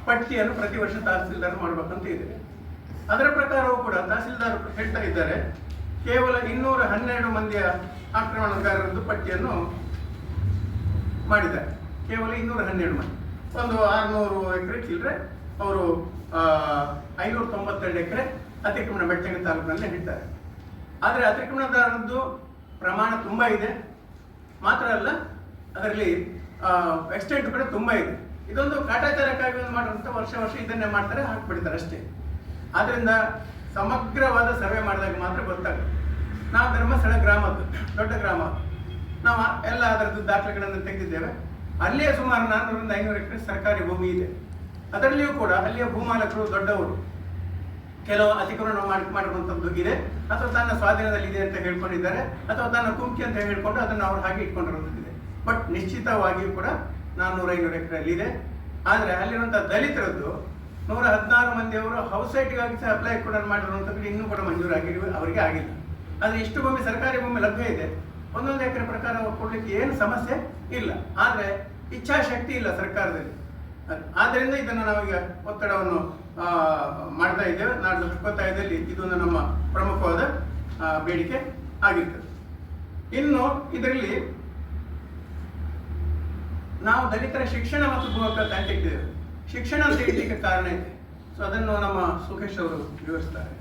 ಪಟ್ಟಿಯನ್ನು ಪ್ರತಿ ವರ್ಷ ತಹಸೀಲ್ದಾರ್ ಮಾಡಬೇಕಂತ ಇದೆ. ಅದರ ಪ್ರಕಾರವೂ ಕೂಡ ತಹಸೀಲ್ದಾರ್ ಹೇಳ್ತಾ ಇದ್ದಾರೆ, ಕೇವಲ 212 ಮಂದಿಯ ಆಕ್ರಮಣಕಾರರದ್ದು ಪಟ್ಟಿಯನ್ನು ಮಾಡಿದ್ದಾರೆ. ಕೇವಲ 212 ಮಂದಿ, ಒಂದು 600 ಎಕರೆ ಚಿಲ್ಲರೆ ಅವರು 592 ಎಕರೆ ಅತಿಕ್ರಮಣ ಬೆಳ್ತಂಗಡಿ ತಾಲೂಕಿನಲ್ಲಿ ಹಿಡಿತಾರೆ. ಆದರೆ ಅತಿಕ್ರಮಣದಾರದ್ದು ಪ್ರಮಾಣ ತುಂಬ ಇದೆ, ಮಾತ್ರ ಅಲ್ಲ ಅದರಲ್ಲಿ ಎಕ್ಸ್ಟೆಂಟ್ ಕೂಡ ತುಂಬ ಇದೆ. ಇದೊಂದು ಕಾಟಾಚಾರಕ್ಕಾಗಿ ಮಾಡುವಂಥ ವರ್ಷ ಇದನ್ನೇ ಮಾಡ್ತಾರೆ, ಹಾಕ್ಬಿಡ್ತಾರೆ ಅಷ್ಟೇ. ಆದ್ದರಿಂದ ಸಮಗ್ರವಾದ ಸರ್ವೆ ಮಾಡಿದಾಗ ಮಾತ್ರ ಗೊತ್ತಾಗುತ್ತೆ. ನಾವು ಧರ್ಮಸ್ಥಳ ಗ್ರಾಮದ್ದು ದೊಡ್ಡ ಗ್ರಾಮ, ನಾವು ಎಲ್ಲ ಅದರದ್ದು ದಾಖಲೆಗಳನ್ನು ತೆಗೆದಿದ್ದೇವೆ. ಅಲ್ಲಿಯೇ ಸುಮಾರು 400ರಿಂದ 500 ಎಕರೆ ಸರ್ಕಾರಿ ಭೂಮಿ ಇದೆ. ಅದರಲ್ಲಿಯೂ ಕೂಡ ಅಲ್ಲಿಯ ಭೂಮಾಲಕರು ದೊಡ್ಡವರು, ಕೆಲವು ಅತಿಕ್ರಮಣ ಮಾಡಿರುವಂಥದ್ದು ಇದೆ, ಅಥವಾ ತನ್ನ ಸ್ವಾಧೀನದಲ್ಲಿ ಇದೆ ಅಂತ ಹೇಳ್ಕೊಂಡಿದ್ದಾರೆ, ಅಥವಾ ತನ್ನ ಕುಂಕಿ ಅಂತ ಹೇಳ್ಕೊಂಡು ಅದನ್ನು ಅವ್ರು ಹಾಗೆ ಇಟ್ಕೊಂಡಿರೋದಿದೆ. ಬಟ್ ನಿಶ್ಚಿತವಾಗಿಯೂ ಕೂಡ 400-500 ಎಕರೆಯಲ್ಲಿ ಇದೆ. ಆದರೆ ಅಲ್ಲಿರುವಂಥ ದಲಿತರದ್ದು 116 ಮಂದಿಯವರು ಹೌಸ್ ಸೈಟ್ಗಾಗಿ ಸಹ ಅಪ್ಲೈ ಕೂಡ ಮಾಡಿರುವಂಥದ್ದು ಇನ್ನೂ ಕೂಡ ಮಂಜೂರಾಗಿ ಅವರಿಗೆ ಆಗಿಲ್ಲ. ಆದರೆ ಇಷ್ಟು ಭೂಮಿ ಸರ್ಕಾರಿ ಭೂಮಿ ಲಭ್ಯ ಇದೆ, 1 ಎಕರೆ ಪ್ರಕಾರ ಕೊಡಲಿಕ್ಕೆ ಏನು ಸಮಸ್ಯೆ ಇಲ್ಲ. ಆದರೆ ಇಚ್ಛಾಶಕ್ತಿ ಇಲ್ಲ ಸರ್ಕಾರದಲ್ಲಿ. ಆದ್ದರಿಂದ ಇದನ್ನು ನಾವೀಗ ಒತ್ತಡವನ್ನು ಮಾಡ್ತಾ ಇದ್ದೇವೆ. ನಾಡ್ದು 25ರಲ್ಲಿ ಇದೊಂದು ನಮ್ಮ ಪ್ರಮುಖವಾದ ಬೇಡಿಕೆ ಆಗಿರ್ತದೆ. ಇನ್ನು ಇದರಲ್ಲಿ ನಾವು ದಲಿತರ ಶಿಕ್ಷಣ ಮತ್ತು ಭೂ ಹಕ್ಕು ಅಂತ ಇಟ್ಟಿದ್ದೇವೆ. ಶಿಕ್ಷಣ ಅಂತ ಇಡಲಿಕ್ಕೆ ಕಾರಣ ಇದೆ. ಸೊ ಅದನ್ನು ನಮ್ಮ ಸುಖೇಶ್ ಅವರು ವಿವರಿಸ್ತಾರೆ.